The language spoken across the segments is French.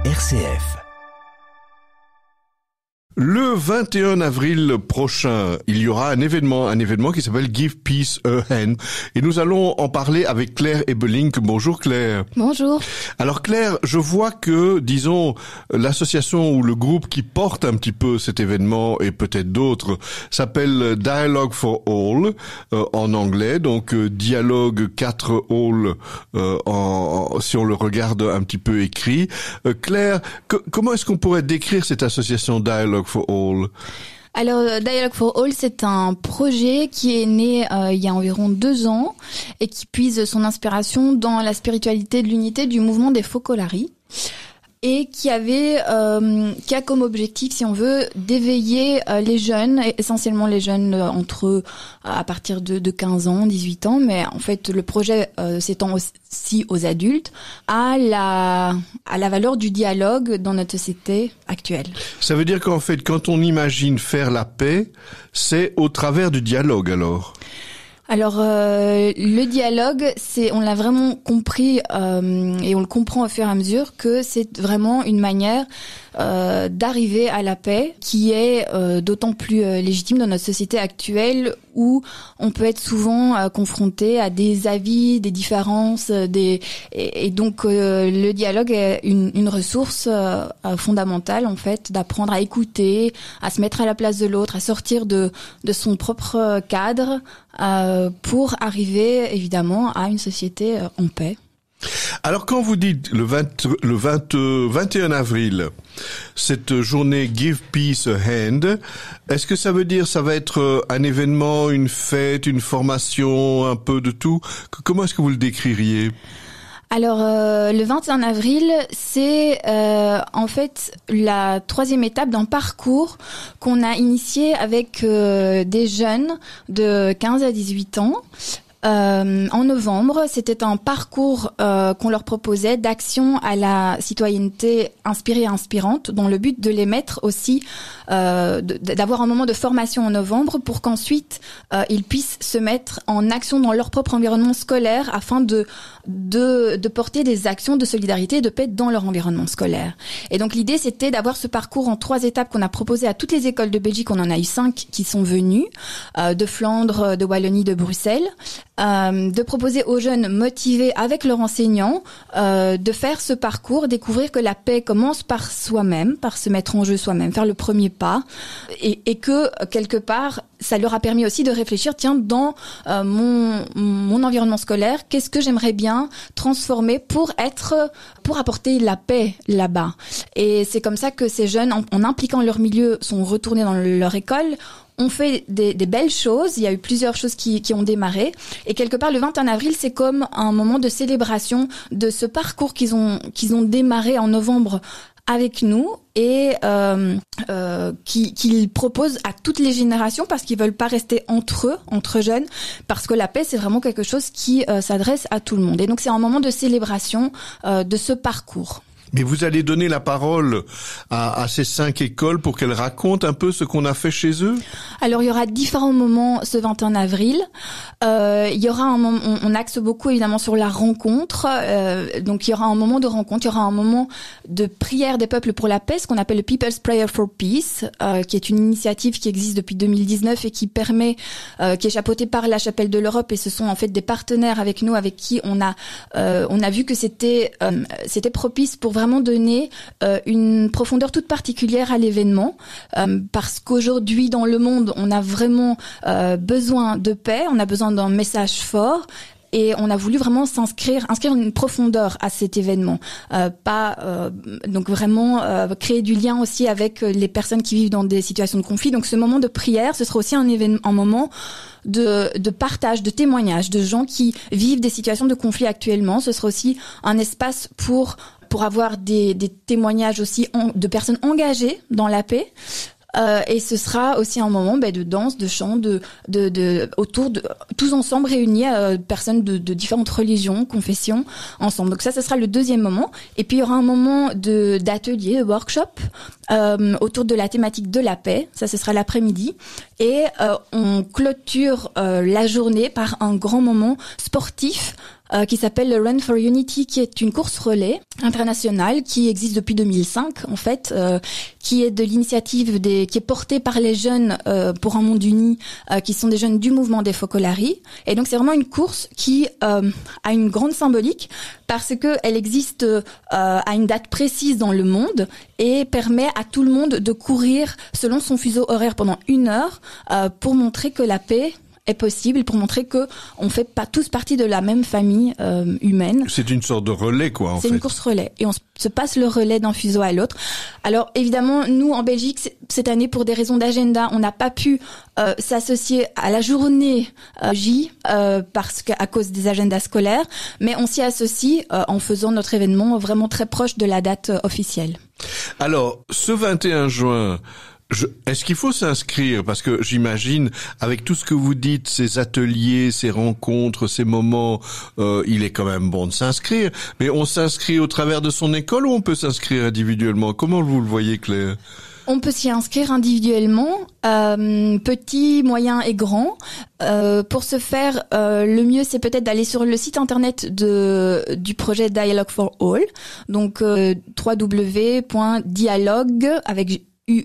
RCF. Le 21 avril prochain, il y aura un événement qui s'appelle Give Peace a Hand. Et nous allons en parler avec Claire Ebelink. Bonjour Claire. Bonjour. Alors Claire, je vois que, disons, l'association ou le groupe qui porte un petit peu cet événement et peut-être d'autres s'appelle Dialogue for All en anglais. Donc dialogue 4 all si on le regarde un petit peu écrit. Claire, comment est-ce qu'on pourrait décrire cette association Dialogue for All? Alors, Dialogue for All, c'est un projet qui est né il y a environ 2 ans et qui puise son inspiration dans la spiritualité de l'unité du mouvement des Focolari et qui a comme objectif, si on veut, d'éveiller les jeunes, essentiellement les jeunes à partir de 15 ans, 18 ans, mais en fait le projet s'étend aussi aux adultes, à la valeur du dialogue dans notre société actuelle. Ça veut dire qu'en fait, quand on imagine faire la paix, c'est au travers du dialogue alors? Alors le dialogue, on l'a vraiment compris et on le comprend au fur et à mesure que c'est vraiment une manière d'arriver à la paix qui est d'autant plus légitime dans notre société actuelle où on peut être souvent confronté à des avis, des différences, et donc le dialogue est une ressource fondamentale en fait, d'apprendre à écouter, à se mettre à la place de l'autre, à sortir de son propre cadre pour arriver évidemment à une société en paix. Alors quand vous dites le 21 avril, cette journée Give Peace a Hand, est-ce que ça veut dire ça va être un événement, une fête, une formation, un peu de tout? Comment est-ce que vous le décririez? Alors le 21 avril, c'est en fait la 3e étape d'un parcours qu'on a initié avec des jeunes de 15 à 18 ans. En novembre, c'était un parcours qu'on leur proposait d'action à la citoyenneté inspirée et inspirante, dans le but de les mettre aussi, d'avoir un moment de formation en novembre pour qu'ensuite ils puissent se mettre en action dans leur propre environnement scolaire afin de porter des actions de solidarité et de paix dans leur environnement scolaire. Et donc l'idée, c'était d'avoir ce parcours en 3 étapes qu'on a proposé à toutes les écoles de Belgique. On en a eu 5 qui sont venues, de Flandre, de Wallonie, de Bruxelles. De proposer aux jeunes motivés avec leurs enseignants de faire ce parcours, découvrir que la paix commence par soi-même, par se mettre en jeu soi-même, faire le premier pas, et que quelque part ça leur a permis aussi de réfléchir, tiens, dans mon environnement scolaire, qu'est-ce que j'aimerais bien transformer pour apporter la paix là-bas. Et c'est comme ça que ces jeunes, en impliquant leur milieu, sont retournés dans leur école. On fait des belles choses, il y a eu plusieurs choses qui ont démarré, et quelque part le 21 avril, c'est comme un moment de célébration de ce parcours qu'ils ont démarré en novembre avec nous et qu'ils proposent à toutes les générations parce qu'ils veulent pas rester entre jeunes, parce que la paix c'est vraiment quelque chose qui s'adresse à tout le monde. Et donc c'est un moment de célébration de ce parcours. Mais vous allez donner la parole à ces 5 écoles pour qu'elles racontent un peu ce qu'on a fait chez eux? Alors, il y aura différents moments ce 21 avril. Il y aura un moment, on axe beaucoup évidemment sur la rencontre. Donc, il y aura un moment de rencontre, il y aura un moment de prière des peuples pour la paix, ce qu'on appelle le People's Prayer for Peace, qui est une initiative qui existe depuis 2019 et qui est chapeautée par la Chapelle de l'Europe. Et ce sont en fait des partenaires avec nous, avec qui on a vu que c'était propice pour vraiment donner une profondeur toute particulière à l'événement, parce qu'aujourd'hui dans le monde on a vraiment besoin de paix, on a besoin d'un message fort. Et on a voulu vraiment inscrire une profondeur à cet événement, donc vraiment créer du lien aussi avec les personnes qui vivent dans des situations de conflit. Donc ce moment de prière, ce sera aussi un moment de partage, de témoignage de gens qui vivent des situations de conflit actuellement. Ce sera aussi un espace pour avoir des témoignages aussi de personnes engagées dans la paix. Et ce sera aussi un moment de danse, de chant, autour de tous ensemble réunis, personnes de différentes religions, confessions ensemble. Donc ça sera le 2e moment. Et puis il y aura un moment d'atelier, de workshop autour de la thématique de la paix. Ça, ce sera l'après-midi. Et on clôture la journée par un grand moment sportif qui s'appelle le Run for Unity, qui est une course relais internationale qui existe depuis 2005 en fait, qui est de l'initiative qui est portée par les jeunes pour un monde uni, qui sont des jeunes du mouvement des Focolari. Et donc c'est vraiment une course qui a une grande symbolique parce que elle existe à une date précise dans le monde et permet à tout le monde de courir selon son fuseau horaire pendant 1 heure pour montrer que la paix est possible, pour montrer que on fait pas tous partie de la même famille humaine. C'est une sorte de relais, quoi, en fait. C'est une course relais. Et on se passe le relais d'un fuseau à l'autre. Alors, évidemment, nous, en Belgique, cette année, pour des raisons d'agenda, on n'a pas pu s'associer à la journée J, parce qu'à cause des agendas scolaires, mais on s'y associe en faisant notre événement vraiment très proche de la date officielle. Alors, ce 21 juin, est-ce qu'il faut s'inscrire? Parce que j'imagine, avec tout ce que vous dites, ces ateliers, ces rencontres, ces moments, il est quand même bon de s'inscrire. Mais on s'inscrit au travers de son école ou on peut s'inscrire individuellement? Comment vous le voyez, Claire? On peut s'y inscrire individuellement, petit, moyen et grand. Pour ce faire, le mieux c'est peut-être d'aller sur le site internet du projet Dialogue for All, donc www.dialogue avec UE,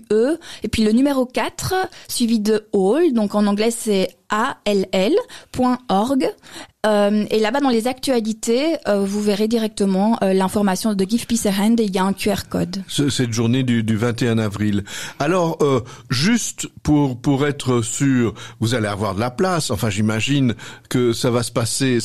et puis le numéro 4, suivi de All, donc en anglais c'est all.org. Et là-bas, dans les actualités, vous verrez directement l'information de Give Peace a Hand et il y a un QR code. Cette journée du 21 avril. Alors, juste pour être sûr, vous allez avoir de la place. Enfin, j'imagine que ça va se passer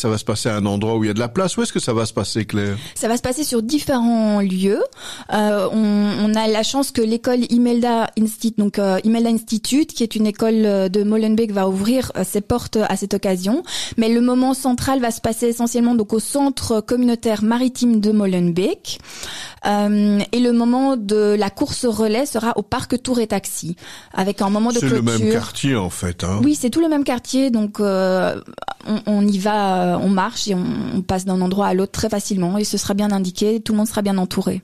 à un endroit où il y a de la place. Où est-ce que ça va se passer, Claire? Ça va se passer sur différents lieux. On a la chance que l'école Imelda Institute, donc Imelda Institute, qui est une école de Molenbeek, va ouvrir ses portes à cette occasion. Mais le moment central va se passer essentiellement donc au centre communautaire maritime de Molenbeek. Et le moment de la course relais sera au parc Tour et Taxi, avec un moment de clôture. C'est le même quartier en fait, hein. Oui, c'est tout le même quartier, donc on y va, on marche et on passe d'un endroit à l'autre très facilement et ce sera bien indiqué, tout le monde sera bien entouré.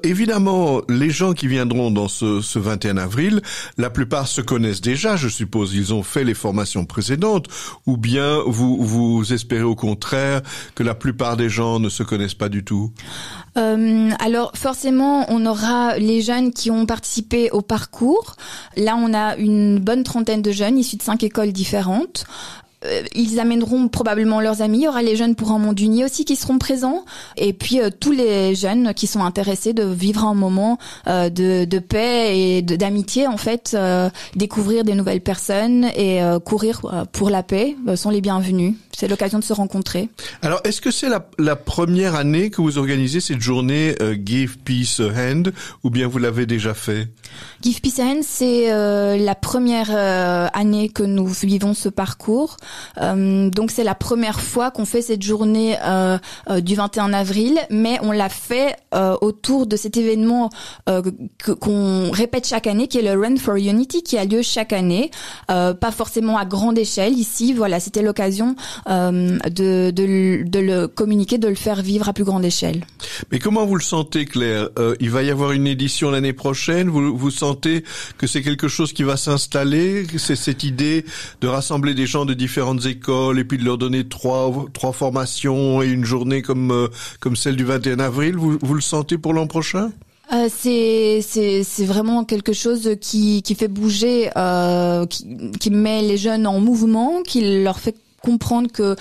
Évidemment, les gens qui viendront dans ce 21 avril, la plupart se connaissent déjà, je suppose. Ils ont fait les formations précédentes, ou bien vous espérez au contraire que la plupart des gens ne se connaissent pas du tout? Alors forcément, on aura les jeunes qui ont participé au parcours. Là, on a une bonne trentaine de jeunes issus de 5 écoles différentes. Ils amèneront probablement leurs amis. Il y aura les jeunes pour un monde uni aussi qui seront présents. Et puis tous les jeunes qui sont intéressés de vivre un moment de paix et d'amitié, en fait, découvrir des nouvelles personnes et courir pour la paix sont les bienvenus. C'est l'occasion de se rencontrer. Alors, est-ce que c'est la première année que vous organisez cette journée Give Peace a Hand, ou bien vous l'avez déjà fait? Give Peace a Hand, c'est la première année que nous vivons ce parcours. Donc c'est la première fois qu'on fait cette journée du 21 avril, mais on l'a fait autour de cet événement qu'on répète chaque année, qui est le Run for Unity, qui a lieu chaque année, pas forcément à grande échelle. Ici, voilà, c'était l'occasion de le communiquer, de le faire vivre à plus grande échelle. Mais comment vous le sentez, Claire? Il va y avoir une édition l'année prochaine. Vous sentez que c'est quelque chose qui va s'installer? C'est cette idée de rassembler des gens de différentes écoles et puis de leur donner trois formations et une journée comme celle du 21 avril. Vous le sentez pour l'an prochain? C'est vraiment quelque chose qui fait bouger, qui met les jeunes en mouvement, qui leur fait comprendre que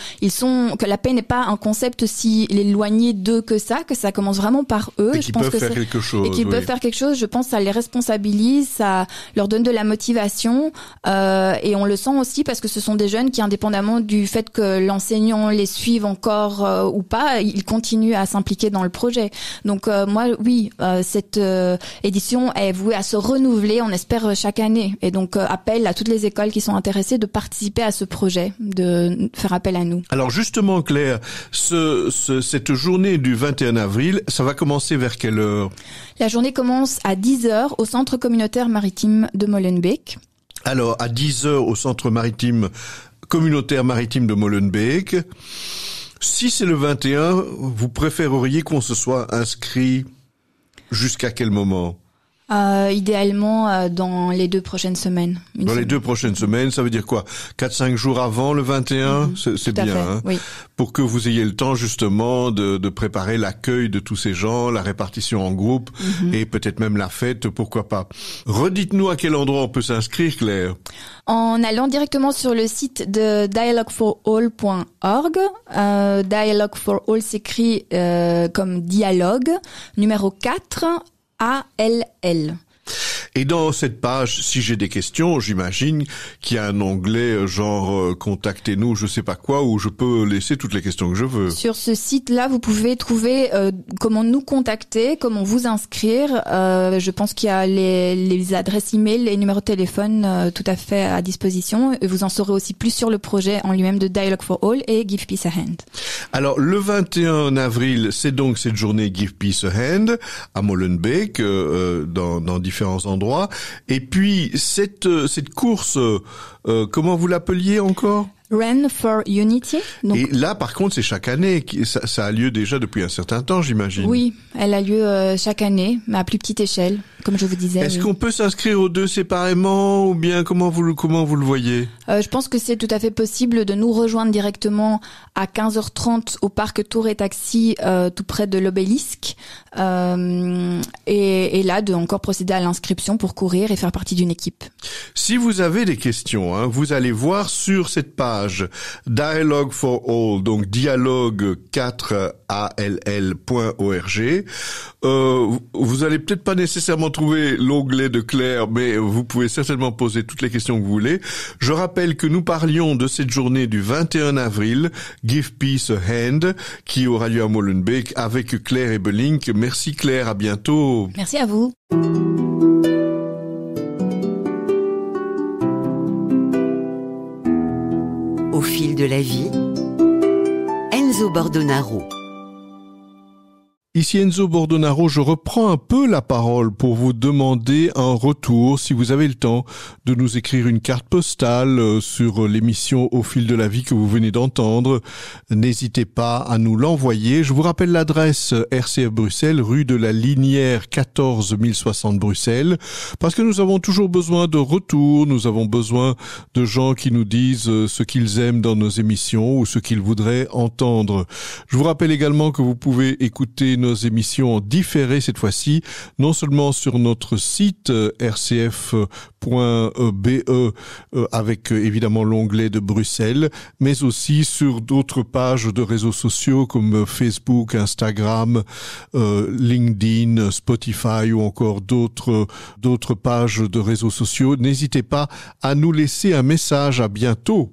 la paix n'est pas un concept si éloigné d'eux que ça commence vraiment par eux. Et qu'ils peuvent faire quelque chose. Et qu'ils peuvent faire quelque chose, je pense que ça les responsabilise, ça leur donne de la motivation, et on le sent aussi parce que ce sont des jeunes qui, indépendamment du fait que l'enseignant les suive encore ou pas, ils continuent à s'impliquer dans le projet. Donc moi, oui, cette édition est vouée à se renouveler, on espère chaque année. Et donc appel à toutes les écoles qui sont intéressées de participer à ce projet, de faire appel à nous. Alors justement, Claire, cette journée du 21 avril, ça va commencer vers quelle heure? La journée commence à 10h au centre communautaire maritime de Molenbeek. Alors, à 10h au centre communautaire maritime de Molenbeek. Si c'est le 21, vous préféreriez qu'on se soit inscrit jusqu'à quel moment? Idéalement dans les 2 prochaines semaines. Dans les 2 prochaines semaines, ça veut dire quoi? 4-5 jours avant le 21? C'est bien, hein? Oui. Pour que vous ayez le temps justement de préparer l'accueil de tous ces gens, la répartition en groupe et peut-être même la fête, pourquoi pas. Redites-nous à quel endroit on peut s'inscrire, Claire. En allant directement sur le site de dialogueforall.org. Dialogue for All s'écrit comme dialogue, numéro 4, ALL. Et dans cette page, si j'ai des questions, j'imagine qu'il y a un onglet genre contactez-nous, je sais pas quoi, où je peux laisser toutes les questions que je veux. Sur ce site-là, vous pouvez trouver comment nous contacter, comment vous inscrire. Je pense qu'il y a les adresses e-mail, les numéros de téléphone tout à fait à disposition. Et vous en saurez aussi plus sur le projet en lui-même de Dialogue for All et Give Peace a Hand. Alors, le 21 avril, c'est donc cette journée Give Peace a Hand à Molenbeek, dans différents endroits. Et puis, cette course, comment vous l'appeliez encore? Run for Unity. Donc, et là, par contre, c'est chaque année. Ça a lieu déjà depuis un certain temps, j'imagine. Oui, elle a lieu chaque année, mais à plus petite échelle, comme je vous disais. Est-ce qu'on peut s'inscrire aux 2 séparément ou bien comment vous le voyez? Je pense que c'est tout à fait possible de nous rejoindre directement à 15h30 au parc Tour et Taxi, tout près de l'obélisque. Et là, de encore procéder à l'inscription pour courir et faire partie d'une équipe. Si vous avez des questions, vous allez voir sur cette page Dialogue for All, donc dialogue4all.org. Vous allez peut-être pas nécessairement trouver l'onglet de Claire, mais vous pouvez certainement poser toutes les questions que vous voulez. Je rappelle que nous parlions de cette journée du 21 avril, Give Peace a Hand, qui aura lieu à Molenbeek avec Claire Ebelink. Merci Claire, à bientôt. Merci à vous. Au fil de la vie, Enzo Bordonaro. Ici Enzo Bordonaro, je reprends un peu la parole pour vous demander un retour, si vous avez le temps, de nous écrire une carte postale sur l'émission Au fil de la vie que vous venez d'entendre. N'hésitez pas à nous l'envoyer. Je vous rappelle l'adresse RCF Bruxelles, rue de la Linière 14 060 Bruxelles, parce que nous avons toujours besoin de retours, nous avons besoin de gens qui nous disent ce qu'ils aiment dans nos émissions ou ce qu'ils voudraient entendre. Je vous rappelle également que vous pouvez écouter nos émissions différées cette fois-ci, non seulement sur notre site rcf.be avec évidemment l'onglet de Bruxelles, mais aussi sur d'autres pages de réseaux sociaux comme Facebook, Instagram, LinkedIn, Spotify ou encore d'autres pages de réseaux sociaux. N'hésitez pas à nous laisser un message. À bientôt.